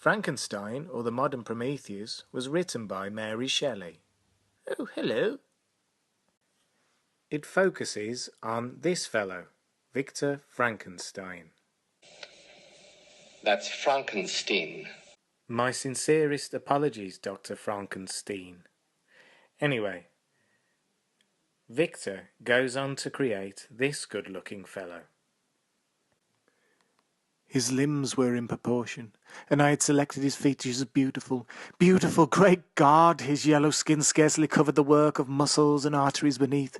Frankenstein, or the Modern Prometheus, was written by Mary Shelley. Oh, hello. It focuses on this fellow, Victor Frankenstein. That's Frankenstein. My sincerest apologies, Dr. Frankenstein. Anyway, Victor goes on to create this good-looking fellow. His limbs were in proportion, and I had selected his features as beautiful. Beautiful, great God! His yellow skin scarcely covered the work of muscles and arteries beneath.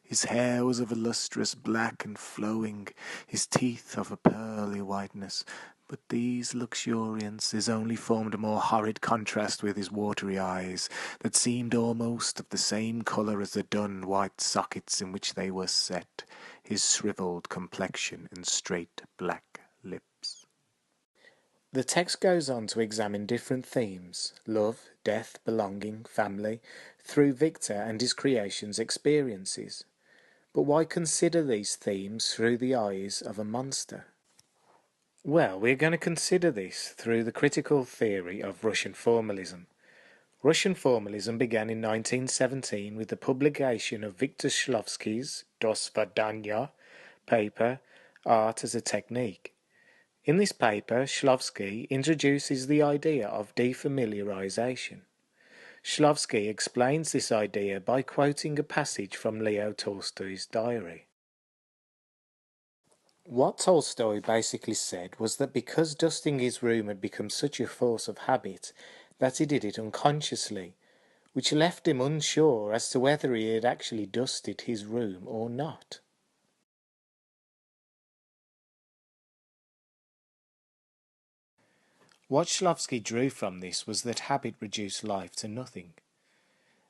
His hair was of a lustrous black and flowing, his teeth of a pearly whiteness, but these luxuriances only formed a more horrid contrast with his watery eyes, that seemed almost of the same colour as the dun white sockets in which they were set, his shrivelled complexion and straight black lips. The text goes on to examine different themes, love, death, belonging, family, through Victor and his creation's experiences. But why consider these themes through the eyes of a monster? Well, we're going to consider this through the critical theory of Russian formalism. Russian formalism began in 1917 with the publication of Viktor Shklovsky's Dos Svadanya paper, Art as a Technique. In this paper, Shklovsky introduces the idea of defamiliarization. Shklovsky explains this idea by quoting a passage from Leo Tolstoy's diary. What Tolstoy basically said was that because dusting his room had become such a force of habit that he did it unconsciously, which left him unsure as to whether he had actually dusted his room or not. What Shklovsky drew from this was that habit reduced life to nothing.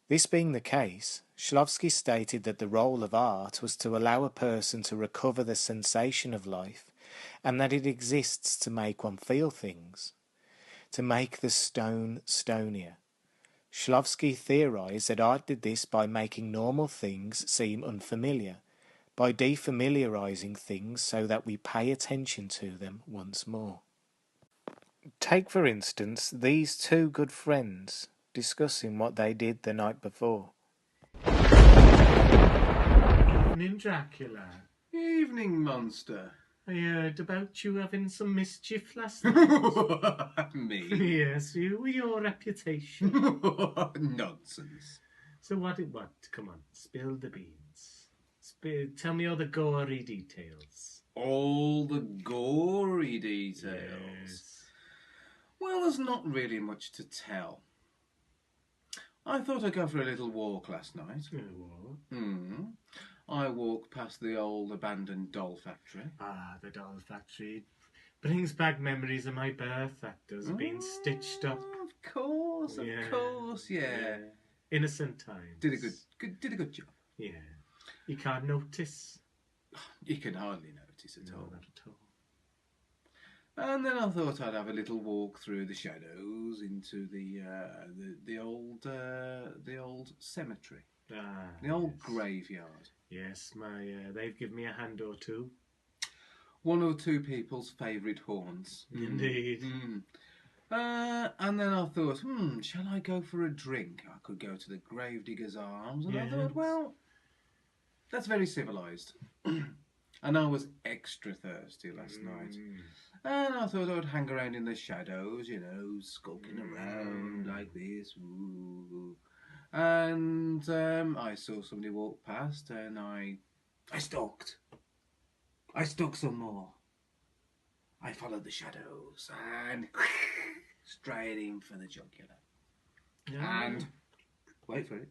This being the case, Shklovsky stated that the role of art was to allow a person to recover the sensation of life, and that it exists to make one feel things, to make the stone stonier. Shklovsky theorized that art did this by making normal things seem unfamiliar, by defamiliarizing things so that we pay attention to them once more. Take, for instance, these two good friends discussing what they did the night before. Evening, Dracula. Evening, monster. I heard about you having some mischief last night. Me? Yes, your reputation. Nonsense. So what? Come on, spill the beans. Tell me all the gory details. All the gory details? Yes. Well, there's not really much to tell. I thought I'd go for a little walk last night. I walked past the old abandoned doll factory. Ah, the doll factory. Brings back memories of my birth, that does, being stitched up. Of course, yeah. Innocent times. Did a good job. Yeah. You can't notice. You can hardly notice at all. No, not at all. And then I thought I'd have a little walk through the shadows into the old cemetery, the old graveyard. Yes, they've given me a hand or two. One or two people's favourite haunts. Indeed. And then I thought, shall I go for a drink? I could go to the Gravedigger's Arms, and I thought, well, that's very civilised. And I was extra thirsty last night. And I thought I would hang around in the shadows, skulking around like this. Ooh. And I saw somebody walk past, and I stalked. I stalked some more. I followed the shadows and straight in for the jugular. And wait for it.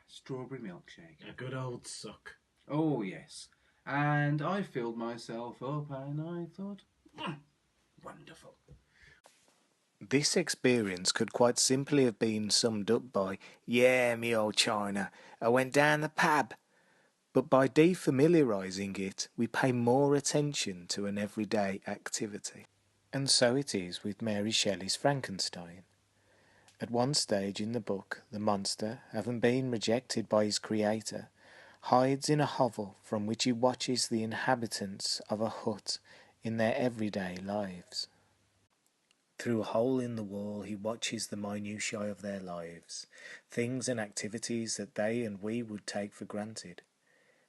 Strawberry milkshake. A good old suck. Oh, yes. And I filled myself up and I thought, wonderful. This experience could quite simply have been summed up by, yeah, me old China, I went down the pub. But by defamiliarizing it, we pay more attention to an everyday activity. And so it is with Mary Shelley's Frankenstein. At one stage in the book, the monster, having been rejected by his creator, hides in a hovel from which he watches the inhabitants of a hut in their everyday lives. Through a hole in the wall he watches the minutiae of their lives, things and activities that they and we would take for granted.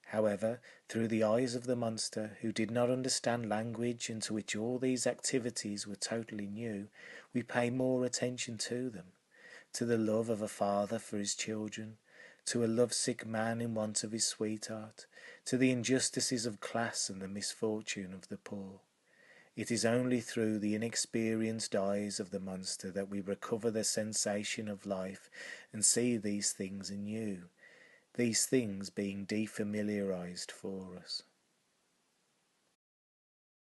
However, through the eyes of the monster, who did not understand language and to which all these activities were totally new, we pay more attention to them, to the love of a father for his children, to a lovesick man in want of his sweetheart, to the injustices of class and the misfortune of the poor. It is only through the inexperienced eyes of the monster that we recover the sensation of life and see these things anew, these things being defamiliarized for us.